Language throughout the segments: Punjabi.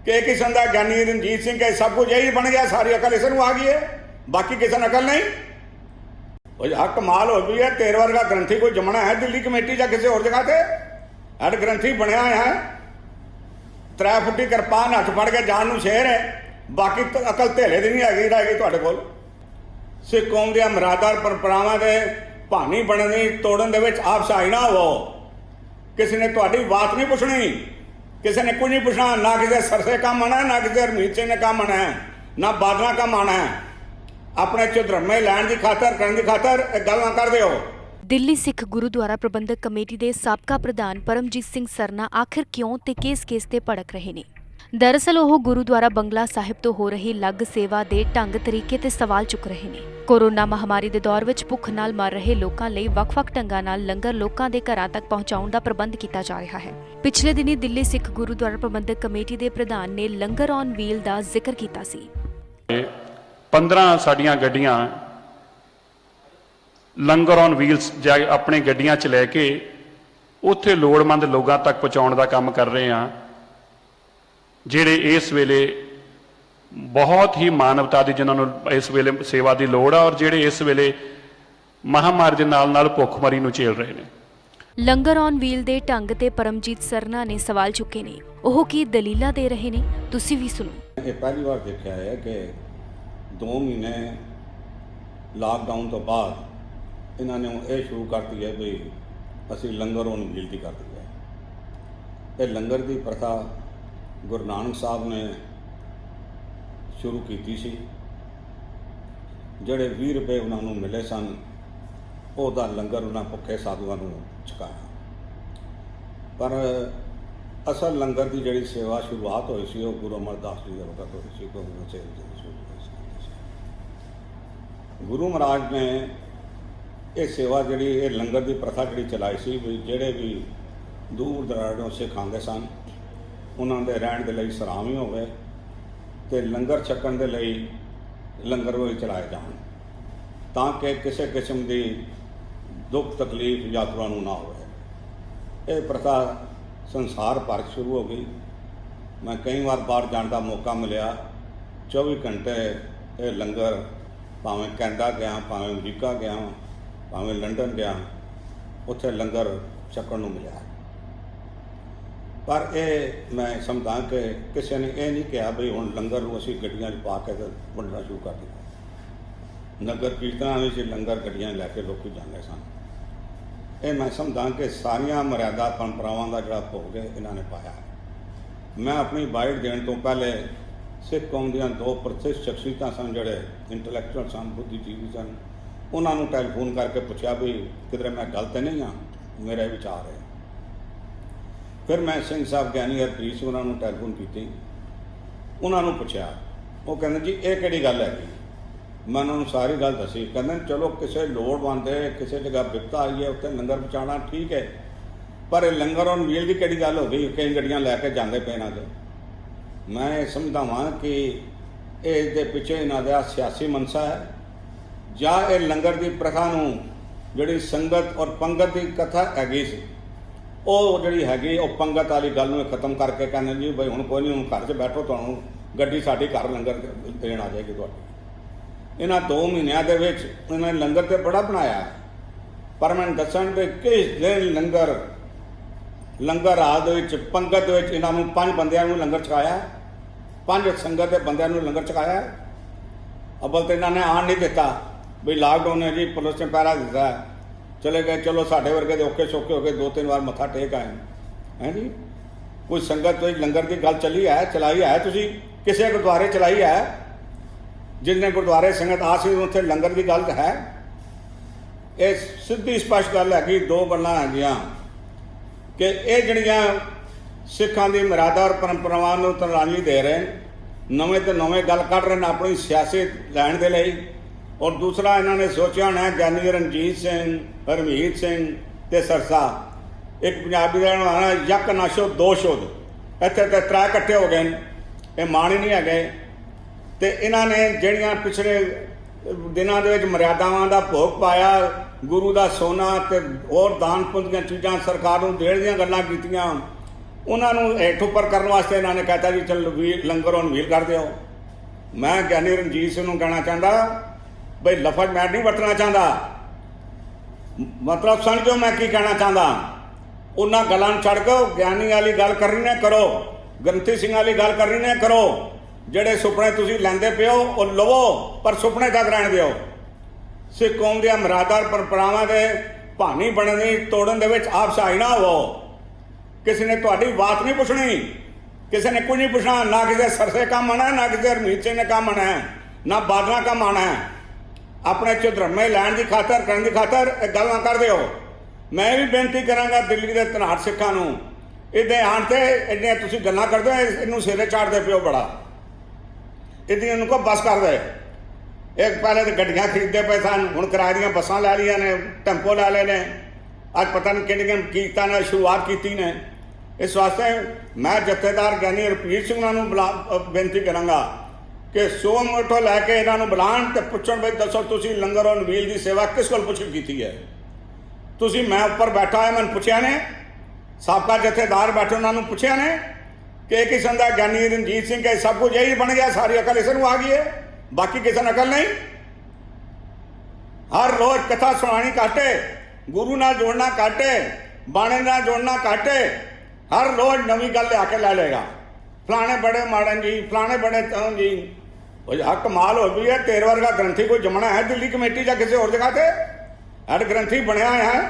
कि एक किस्म का ज्ञानी रणजीत सिंह के सब कुछ यही बन गया, सारी अकल इस आ गई है, बाकी किसी ने अकल नहीं। यार कमाल हो गई है, तेरे वर्गा ग्रंथी कोई जमना है दिल्ली कमेटी या किसी और जगह से? हेड ग्रंथी बनया है, 3 फुटी किरपान हथ फड़ के जान शेर है, बाकी तो अकल धेले की नहीं हैगी रह गई तुहाडे कोल। सिख कौम दी मरादार परंपरावां दे भानी बनने तोड़न दे विच आप सहाय ना हो। किसी ने तुहाडी बात नहीं पुछनी, किसी ने कुछ नहीं पूछना, ना किसी सरसे काम आना है, ना किसी हरमीत सिंह ने काम आना है, ना बादल काम आना है। अपने चुधरमे लैण की खातर करने की खातर गल ना कर दिओ। ਦਿੱਲੀ ਸਿੱਖ ਗੁਰਦੁਆਰਾ ਪ੍ਰਬੰਧਕ ਕਮੇਟੀ ਦੇ ਸਾਬਕਾ ਪ੍ਰਧਾਨ ਪਰਮਜੀਤ ਸਿੰਘ ਸਰਨਾ ਆਖਿਰ ਕਿਉਂ ਤੇ ਕੇਸ ਤੇ ਭੜਕ ਰਹੇ ਨੇ। ਦਰਅਸਲ ਉਹ ਗੁਰਦੁਆਰਾ ਬੰਗਲਾ ਸਾਹਿਬ ਤੋਂ ਹੋ ਰਹੀ ਲੱਗ ਸੇਵਾ ਦੇ ਢੰਗ ਤਰੀਕੇ ਤੇ ਸਵਾਲ ਚੁੱਕ ਰਹੇ ਨੇ। ਕੋਰੋਨਾ ਮਹਾਮਾਰੀ ਦੇ ਦੌਰ ਵਿੱਚ ਭੁੱਖ ਨਾਲ ਮਰ ਰਹੇ ਲੋਕਾਂ ਲਈ ਵੱਖ-ਵੱਖ ਢੰਗਾਂ ਨਾਲ ਲੰਗਰ ਲੋਕਾਂ ਦੇ ਘਰਾਂ ਤੱਕ ਪਹੁੰਚਾਉਣ ਦਾ ਪ੍ਰਬੰਧ ਕੀਤਾ ਜਾ ਰਿਹਾ ਹੈ। ਪਿਛਲੇ ਦਿਨੀ ਦਿੱਲੀ ਸਿੱਖ ਗੁਰਦੁਆਰਾ ਪ੍ਰਬੰਧਕ ਕਮੇਟੀ ਦੇ ਪ੍ਰਧਾਨ ਨੇ ਲੰਗਰ ਔਨ ਵੀਲ ਦਾ ਜ਼ਿਕਰ ਕੀਤਾ ਸੀ। 15 ਸਾਡੀਆਂ ਗੱਡੀਆਂ ਲੰਗਰ ਔਨ ਵੀਲਸ ਜਾ ਆਪਣੇ ਗੱਡੀਆਂ 'ਚ ਲੈ ਕੇ ਉੱਥੇ ਲੋੜਵੰਦ ਲੋਕਾਂ ਤੱਕ ਪਹੁੰਚਾਉਣ ਦਾ ਕੰਮ ਕਰ ਰਹੇ ਹਾਂ, ਜਿਹੜੇ ਇਸ ਵੇਲੇ ਬਹੁਤ ਹੀ ਮਾਨਵਤਾ ਦੀ ਜਿਨ੍ਹਾਂ ਨੂੰ ਇਸ ਵੇਲੇ ਸੇਵਾ ਦੀ ਲੋੜ ਆ, ਔਰ ਜਿਹੜੇ ਇਸ ਵੇਲੇ ਮਹਾਮਾਰੀ ਦੇ ਨਾਲ ਭੁੱਖਮਰੀ ਨੂੰ ਝੇਲ ਰਹੇ ਨੇ। ਲੰਗਰ ਔਨ ਵੀਲ ਦੇ ਢੰਗ ਤੇ ਪਰਮਜੀਤ ਸਰਨਾ ਨੇ ਸਵਾਲ ਚੁੱਕੇ ਨੇ। ਉਹ ਕੀ ਦਲੀਲਾਂ ਦੇ ਰਹੇ ਨੇ, ਤੁਸੀਂ ਵੀ ਸੁਣੋ। ਇਹ ਪਹਿਲੀ ਵਾਰ ਦੇਖਿਆ ਹੈ ਕਿ 2 ਮਹੀਨੇ ਲਾਕਡਾਊਨ ਤੋਂ ਬਾਅਦ ਇਹਨਾਂ ਨੇ ਇਹ ਸ਼ੁਰੂ ਕਰਤੀ ਹੈ ਵੀ ਅਸੀਂ ਲੰਗਰ ਔਨ ਵੀਲ ਦੀ ਕਰ ਦਿੱਤੀ ਹੈ। ਇਹ ਲੰਗਰ ਦੀ ਪ੍ਰਥਾ ਗੁਰੂ ਨਾਨਕ ਸਾਹਿਬ ਨੇ ਸ਼ੁਰੂ ਕੀਤੀ ਸੀ। ਜਿਹੜੇ 20 ਰੁਪਏ ਉਹਨਾਂ ਨੂੰ ਮਿਲੇ ਸਨ, ਉਹਦਾ ਲੰਗਰ ਉਹਨਾਂ ਭੁੱਖੇ ਸਾਧੂਆਂ ਨੂੰ ਛਕਾਇਆ। ਪਰ ਅਸਲ ਲੰਗਰ ਦੀ ਜਿਹੜੀ ਸੇਵਾ ਸ਼ੁਰੂਆਤ ਹੋਈ ਸੀ ਉਹ ਗੁਰੂ ਅਮਰਦਾਸ ਜੀ ਦੇ ਵਕਤ ਹੋਈ ਸੀ। ਗੁਰੂ ਗੋਬਿੰਦ ਸਿੰਘ ਜੀ ਦੀ ਸ਼ੁਰੂ ਸੀ। ਗੁਰੂ ਮਹਾਰਾਜ ਨੇ ਇਹ ਸੇਵਾ ਜਿਹੜੀ ਇਹ ਲੰਗਰ ਦੀ ਪ੍ਰਥਾ ਜਿਹੜੀ ਚਲਾਈ ਸੀ ਵੀ ਜਿਹੜੇ ਵੀ ਦੂਰ ਦਰਾਡੋਂ ਸਿੱਖ ਆਉਂਦੇ ਸਨ ਉਹਨਾਂ ਦੇ ਰਹਿਣ ਦੇ ਲਈ ਸਰਾਮ ਹੀ ਹੋਵੇ ਤੇ ਲੰਗਰ ਛਕਣ ਦੇ ਲਈ ਲੰਗਰ ਵੀ ਚਲਾਏ ਜਾਣ, ਤਾਂ ਕਿ ਕਿਸੇ ਕਿਸਮ ਦੀ ਦੁੱਖ ਤਕਲੀਫ ਯਾਤਰਾ ਨੂੰ ਨਾ ਹੋਵੇ। ਇਹ ਪ੍ਰਥਾ ਸੰਸਾਰ ਭਰ ਸ਼ੁਰੂ ਹੋ ਗਈ। ਮੈਂ ਕਈ ਵਾਰ ਬਾਹਰ ਜਾਣ ਦਾ ਮੌਕਾ ਮਿਲਿਆ, 24 ਘੰਟੇ ਇਹ ਲੰਗਰ, ਭਾਵੇਂ ਕੈਨੇਡਾ ਗਿਆ, ਭਾਵੇਂ ਅਮਰੀਕਾ ਗਿਆ, ਭਾਵੇਂ ਲੰਡਨ ਗਿਆ, ਉੱਥੇ ਲੰਗਰ ਛਕਣ ਨੂੰ ਮਿਲਿਆ। ਪਰ ਇਹ ਮੈਂ ਸਮਝਦਾ ਕਿ ਕਿਸੇ ਨੇ ਇਹ ਨਹੀਂ ਕਿਹਾ ਵੀ ਹੁਣ ਲੰਗਰ ਨੂੰ ਅਸੀਂ ਗੱਡੀਆਂ 'ਚ ਪਾ ਕੇ ਵੰਡਣਾ ਸ਼ੁਰੂ ਕਰ ਦਿੱਤਾ। ਨਗਰ ਕੀਰਤਨਾਂ ਵਿੱਚ ਲੰਗਰ ਗੱਡੀਆਂ ਲੈ ਕੇ ਲੋਕ ਜਾਂਦੇ ਸਨ। ਇਹ ਮੈਂ ਸਮਝਦਾ ਕਿ ਸਾਰੀਆਂ ਮਰਿਆਦਾ ਪਰੰਪਰਾਵਾਂ ਦਾ ਜਿਹੜਾ ਭੋਗ ਹੈ ਇਹਨਾਂ ਨੇ ਪਾਇਆ। ਮੈਂ ਆਪਣੀ ਬਾਈਟ ਦੇਣ ਤੋਂ ਪਹਿਲੇ ਸਿੱਖ ਕੌਮ ਦੀਆਂ 2 ਪ੍ਰਤਿਸ਼ਠ ਸ਼ਖਸੀਅਤਾਂ ਸਨ, ਜਿਹੜੇ ਇੰਟੈਲੈਕਚੁਅਲ ਸਨ, ਬੁੱਧੀਜੀਵੀ ਸਨ, ਉਹਨਾਂ ਨੂੰ ਟੈਲੀਫੋਨ ਕਰਕੇ ਪੁੱਛਿਆ ਵੀ ਕਿਧਰੇ ਮੈਂ ਗਲਤ ਨਹੀਂ ਹਾਂ, ਮੇਰਾ ਇਹ ਵਿਚਾਰ ਹੈ। ਫਿਰ ਮੈਂ ਸਿੰਘ ਸਾਹਿਬ ਗਿਆਨੀ ਹਰਪ੍ਰੀਤ ਸਿੰਘ ਉਹਨਾਂ ਨੂੰ ਟੈਲੀਫੋਨ ਕੀਤੀ, ਉਹਨਾਂ ਨੂੰ ਪੁੱਛਿਆ। ਉਹ ਕਹਿੰਦੇ ਜੀ ਇਹ ਕਿਹੜੀ ਗੱਲ ਹੈਗੀ? ਮੈਂ ਉਹਨਾਂ ਨੂੰ ਸਾਰੀ ਗੱਲ ਦੱਸੀ। ਕਹਿੰਦੇ ਚਲੋ ਕਿਸੇ ਲੋੜਵੰਦ ਦੇ ਕਿਸੇ ਜਗ੍ਹਾ ਬਿਪਤਾ ਆਈ ਹੈ, ਉੱਥੇ ਲੰਗਰ ਪਹੁੰਚਾਉਣਾ ਠੀਕ ਹੈ, ਪਰ ਇਹ ਲੰਗਰ ਔਨ ਵੀਲ ਦੀ ਕਿਹੜੀ ਗੱਲ ਹੋ ਗਈ? ਕਈ ਗੱਡੀਆਂ ਲੈ ਕੇ ਜਾਂਦੇ ਪਏ ਇਹਨਾਂ 'ਚ। ਮੈਂ ਇਹ ਸਮਝਦਾ ਹਾਂ ਕਿ ਇਸ ਦੇ ਪਿੱਛੇ ਇਹਨਾਂ ਦਾ ਸਿਆਸੀ ਮਨਸਾ ਹੈ, ਜਾਂ ਇਹ ਲੰਗਰ ਦੀ ਪ੍ਰਥਾ ਨੂੰ ਜਿਹੜੀ ਸੰਗਤ ਔਰ ਪੰਗਤ ਦੀ ਕਥਾ ਹੈਗੀ ਸੀ, ਉਹ ਜਿਹੜੀ ਹੈਗੀ ਉਹ ਪੰਗਤ ਵਾਲੀ ਗੱਲ ਨੂੰ ਖਤਮ ਕਰਕੇ ਕਹਿੰਦੇ ਜੀ ਬਈ ਹੁਣ ਕੋਈ ਨਹੀਂ, ਹੁਣ ਘਰ 'ਚ ਬੈਠੋ, ਤੁਹਾਨੂੰ ਗੱਡੀ ਸਾਡੀ ਘਰ ਲੰਗਰ ਦੇਣ ਆ ਜਾਏਗੀ ਤੁਹਾਡੀ। ਇਹਨਾਂ 2 ਮਹੀਨਿਆਂ ਦੇ ਵਿੱਚ ਇਹਨਾਂ ਨੇ ਲੰਗਰ ਤੇ ਬੜਾ ਬਣਾਇਆ, ਪਰ ਮੈਨੂੰ ਦੱਸਣ ਵੀ ਕਿਸ ਦਿਨ ਲੰਗਰ ਰਾਤ ਦੇ ਵਿੱਚ ਪੰਗਤ ਦੇ ਵਿੱਚ ਇਹਨਾਂ ਨੂੰ 5 ਬੰਦਿਆਂ ਨੂੰ ਲੰਗਰ ਛਕਾਇਆ, 5 ਸੰਗਤ ਦੇ ਬੰਦਿਆਂ ਨੂੰ ਲੰਗਰ ਛਕਾਇਆ। ਅਬਲ ਤਾਂ ਇਹਨਾਂ ਨੇ ਆਣ ਨਹੀਂ ਦਿੱਤਾ ਵੀ ਲਾਕਡਾਊਨ ਹੈ ਜੀ, ਪੁਲਿਸ ਨੇ ਪਹਿਰਾ ਦਿੱਤਾ, ਚਲੇ ਗਏ। ਚਲੋ ਸਾਡੇ ਵਰਗੇ ਦੇ ਔਖੇ ਸੌਖੇ ਹੋ ਕੇ 2-3 ਵਾਰ ਮੱਥਾ ਟੇਕ ਆਏ ਹੈ ਜੀ। ਕੋਈ ਸੰਗਤ ਵਿੱਚ ਲੰਗਰ ਦੀ ਗੱਲ ਚਲਾਈ ਹੈ ਤੁਸੀਂ ਕਿਸੇ ਗੁਰਦੁਆਰੇ ਚਲਾਈ ਹੈ? ਜਿੰਨੇ ਗੁਰਦੁਆਰੇ ਸੰਗਤ ਆ ਸੀ ਉੱਥੇ ਲੰਗਰ ਦੀ ਗੱਲ ਹੈ। ਇਹ ਸਿੱਧੀ ਸਪਸ਼ਟ ਗੱਲ ਹੈਗੀ। 2 ਗੱਲਾਂ ਹੈਗੀਆਂ ਕਿ ਇਹ ਜਿਹੜੀਆਂ ਸਿੱਖਾਂ ਦੀ ਮਰਿਆਦਾ ਔਰ ਪਰੰਪਰਾਵਾਂ ਨੂੰ ਤਲਾਲੀ ਦੇ ਰਹੇ, ਨਵੇਂ ਤੋਂ ਨਵੇਂ ਗੱਲ ਕੱਢ ਰਹੇ ਨੇ ਆਪਣੀ ਸਿਆਸੀ ਲੈਣ ਦੇ ਲਈ। ਔਰ ਦੂਸਰਾ ਇਹਨਾਂ ਨੇ ਸੋਚਿਆ ਹੋਣਾ ਗਿਆਨੀ ਰਣਜੀਤ ਸਿੰਘ, ਹਰਮੀਤ ਸਿੰਘ ਤੇ ਸਰਸਾ, ਇੱਕ ਪੰਜਾਬੀ ਦਾ ਆਣਾ ਯਕ ਨਾਸ਼ੋ 2 ਸ਼ੁੱਧ, ਇੱਥੇ ਤੇ 3 ਇਕੱਠੇ ਹੋ ਗਏ ਨੇ, ਇਹ ਮਾਣ ਹੀ ਨਹੀਂ ਹੈਗੇ। ਤੇ ਇਹਨਾਂ ਨੇ ਜਿਹੜੀਆਂ ਪਿਛਲੇ ਦਿਨਾਂ ਦੇ ਵਿੱਚ ਮਰਿਆਦਾਵਾਂ ਦਾ ਭੋਗ ਪਾਇਆ, ਗੁਰੂ ਦਾ ਸੋਨਾ ਤੇ ਹੋਰ ਦਾਨ ਪੁੰਨ ਦੀਆਂ ਚੀਜ਼ਾਂ ਸਰਕਾਰ ਨੂੰ ਦੇਣ ਦੀਆਂ ਗੱਲਾਂ ਕੀਤੀਆਂ, ਉਹਨਾਂ ਨੂੰ ਹੇਠ ਉੱਪਰ ਕਰਨ ਵਾਸਤੇ ਇਹਨਾਂ ਨੇ ਕਹਿਤਾ ਜੀ ਚਲ ਲੰਗਰ ਹੁਣ ਵੀਲ ਕਰ ਦਿਓ। ਮੈਂ ਗਿਆਨੀ ਰਣਜੀਤ ਸਿੰਘ ਨੂੰ ਕਹਿਣਾ ਚਾਹੁੰਦਾ ਬਈ ਲਫ਼ਜ਼ ਮੈਂ ਨਹੀਂ ਵਰਤਣਾ ਚਾਹੁੰਦਾ, ਮਤਲਬ ਸਮਝੋ ਮੈਂ ਕੀ ਕਹਿਣਾ ਚਾਹੁੰਦਾ। ਉਹਨਾਂ ਗੱਲਾਂ ਨੂੰ ਛੱਡ ਕੇ ਗਿਆਨੀ ਵਾਲੀ ਗੱਲ ਕਰਨੀ ਨਾ ਕਰੋ, ਗ੍ਰੰਥੀ ਸਿੰਘ ਵਾਲੀ ਗੱਲ ਕਰਨੀ ਨਾ ਕਰੋ। ਜਿਹੜੇ ਸੁਪਨੇ ਤੁਸੀਂ ਲੈਂਦੇ ਪਿਓ ਉਹ ਲਵੋ, ਪਰ ਸੁਪਨੇ ਤੱਕ ਰਹਿਣ ਦਿਓ। ਸਿੱਖ ਕੌਮ ਦੀਆਂ ਮੁਰਾਦਾਂ ਪਰੰਪਰਾਵਾਂ ਦੇ ਭਾਣੀ ਬਣਨੀ ਤੋੜਨ ਦੇ ਵਿੱਚ ਆਪ ਸਹਾਈ ਨਾ ਹੋਵੋ। ਕਿਸੇ ਨੇ ਤੁਹਾਡੀ ਬਾਤ ਨਹੀਂ ਪੁੱਛਣੀ, ਕਿਸੇ ਨੇ ਕੁਝ ਨਹੀਂ ਪੁੱਛਣਾ, ਨਾ ਕਿਸੇ ਸਰਸੇ ਕੰਮ ਆਣਾ, ਨਾ ਕਿਸੇ ਹਰਮੀਤ ਸਿੰਘ ਨੇ ਕੰਮ ਆਣਾ, ਨਾ ਬਾਦਲਾਂ ਕੰਮ ਆਣਾ। ਆਪਣੇ ਚੁਧਰਮੇ ਲੈਣ ਦੀ ਖਾਤਰ ਕਰਨ ਦੀ ਖਾਤਰ ਇਹ ਗੱਲ ਨਾ ਕਰ ਦਿਓ। ਮੈਂ ਵੀ ਬੇਨਤੀ ਕਰਾਂਗਾ ਦਿੱਲੀ ਦੇ ਧਨਾੜ ਸਿੱਖਾਂ ਨੂੰ, ਇਹਦੇ ਆਣ ਤੇ ਇੰਨੀਆਂ ਤੁਸੀਂ ਗੱਲਾਂ ਕਰਦੇ ਹੋ, ਇਹਨੂੰ ਸਿਰੇ ਚਾੜਦੇ ਪਿਓ ਬੜਾ। ਇਹਦੀਆਂ ਨੂੰ ਕੋ ਬਸ ਕਰ ਦੇ। ਇੱਕ ਪਹਿਲੇ ਤਾਂ ਗੱਡੀਆਂ ਖਰੀਦਦੇ ਪਏ ਸਨ, ਹੁਣ ਕਿਰਾਏ ਦੀਆਂ ਬੱਸਾਂ ਲੈ ਲਈਆਂ ਨੇ, ਟੈਂਪੋ ਲੈ ਲਏ ਨੇ। ਅੱਜ ਪਤਾ ਨਹੀਂ ਕਿਹੜੀਆਂ ਕੀਮਤਾਂ ਨਾਲ ਸ਼ੁਰੂਆਤ ਕੀਤੀ ਨੇ। ਇਸ ਵਾਸਤੇ ਮੈਂ ਜਥੇਦਾਰ ਗਿਆਨੀ ਰਣਜੀਤ ਸਿੰਘ ਨੂੰ ਬੇਨਤੀ ਕਰਾਂਗਾ ਕਿ ਸੋਮਵਾਰ ਤੋਂ ਲੈ ਕੇ ਇਹਨਾਂ ਨੂੰ ਬੁਲਾਉਣ ਤੇ ਪੁੱਛਣ ਬਈ ਦੱਸੋ ਤੁਸੀਂ ਲੰਗਰ ਔਨ ਵੀਲ ਦੀ ਸੇਵਾ ਕਿਸ ਕੋਲ ਪੁੱਛ ਕੀਤੀ ਹੈ। ਤੁਸੀਂ ਮੈਂ ਉੱਪਰ ਬੈਠਾ ਹੋਇਆ ਮੈਨੂੰ ਪੁੱਛਿਆ ਨੇ, ਸਾਬਕਾ ਜਥੇਦਾਰ ਬੈਠੇ ਉਹਨਾਂ ਨੂੰ ਪੁੱਛਿਆ ਨੇ ਕਿ ਇਹ ਕਿਸਮ ਦਾ ਗਿਆਨੀ ਰਣਜੀਤ ਸਿੰਘ ਕੇ ਸਭ ਕੁਝ ਇਹੀ ਬਣ ਗਿਆ, ਸਾਰੀ ਅਕਲ ਇਸ ਨੂੰ ਆ ਗਈ ਹੈ, ਬਾਕੀ ਕਿਸੇ ਨੂੰ ਅਕਲ ਨਹੀਂ। ਹਰ ਰੋਜ਼ ਕਥਾ ਸੁਣਾਣੀ ਘੱਟੇ, ਗੁਰੂ ਨਾਲ ਜੋੜਨਾ ਘੱਟੇ, ਬਾਣੇ ਨਾਲ ਜੋੜਨਾ ਘੱਟੇ। ਹਰ ਰੋਜ਼ ਨਵੀਂ ਗੱਲ ਲਿਆ ਕੇ ਲੈ ਲਏਗਾ, ਫਲਾਣੇ ਬੜੇ ਮਾੜਨ ਜੀ, ਫਲਾਣੇ ਬੜੇ ਤਨ ਜੀ। ਉਹ ਯਾਰ ਕਮਾਲ ਹੋ ਗਈ ਹੈ। ਤੇਰੇ ਵਰਗਾ ਗ੍ਰੰਥੀ ਕੋਈ ਜਮਣਾ ਹੈ ਦਿੱਲੀ ਕਮੇਟੀ ਜਾਂ ਕਿਸੇ ਹੋਰ ਜਗ੍ਹਾ ਤੇ? ਹਰ ਗ੍ਰੰਥੀ ਬਣਿਆ ਹੋਇਆ ਹੈ,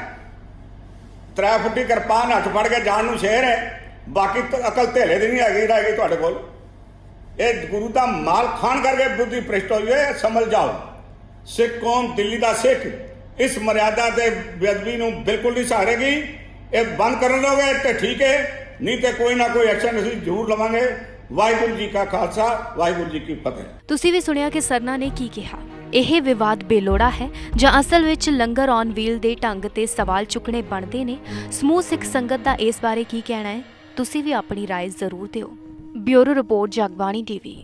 3 ਫੁੱਟੀ ਕਿਰਪਾਨ ਹੱਥ ਫੜ ਕੇ ਜਾਣ ਨੂੰ ਸ਼ੇਰ ਹੈ, ਬਾਕੀ ਅਕਲ ਧੇਲੇ ਦੀ ਨਹੀਂ ਹੈਗੀ ਰਹਿ ਗਈ ਤੁਹਾਡੇ ਕੋਲ। ਇਹ ਗੁਰੂ ਦਾ ਮਾਲ ਖਾਣ ਕਰਕੇ ਬੁੱਧੀ ਭ੍ਰਿਸ਼ਟ ਹੋਈ ਹੈ, ਸਮਝ ਜਾਓ। ਸਿੱਖ ਕੌਮ ਦਿੱਲੀ ਦਾ ਸਿੱਖ ਇਸ ਮਰਿਆਦਾ ਤੇ ਬੇਅਦਬੀ ਨੂੰ ਬਿਲਕੁਲ ਨਹੀਂ ਸਹਾਰੇਗੀ। ਇਹ ਬੰਦ ਕਰ ਲਓਗੇ ਤੇ ਠੀਕ ਹੈ, ਨਹੀਂ ਤੇ ਕੋਈ ਨਾ ਕੋਈ ਐਕਸ਼ਨ ਅਸੀਂ ਜ਼ਰੂਰ ਲਵਾਂਗੇ। ਵਾਹਿਗੁਰੂ ਜੀ ਕਾ ਖਾਲਸਾ, ਵਾਹਿਗੁਰੂ ਜੀ ਕੀ ਫਤਿਹ। ਤੁਸੀਂ ਵੀ ਸੁਣਿਆ ਕਿ ਸਰਨਾ ਨੇ ਕੀ ਕਿਹਾ। ਇਹ ਵਿਵਾਦ ਬੇਲੋੜਾ ਹੈ ਜਾਂ ਅਸਲ ਵਿੱਚ ਲੰਗਰ ਔਨ ਵੀਲ ਦੇ ਢੰਗ ਤੇ ਸਵਾਲ ਚੁੱਕਣੇ ਬਣਦੇ ਨੇ? ਸਮੂਹ ਸਿੱਖ ਸੰਗਤ ਦਾ ਇਸ ਬਾਰੇ ਕੀ ਕਹਿਣਾ ਹੈ? ਤੁਸੀਂ ਵੀ ਆਪਣੀ ਰਾਏ ਜ਼ਰੂਰ ਦਿਓ। Bureau report, Jagbani TV.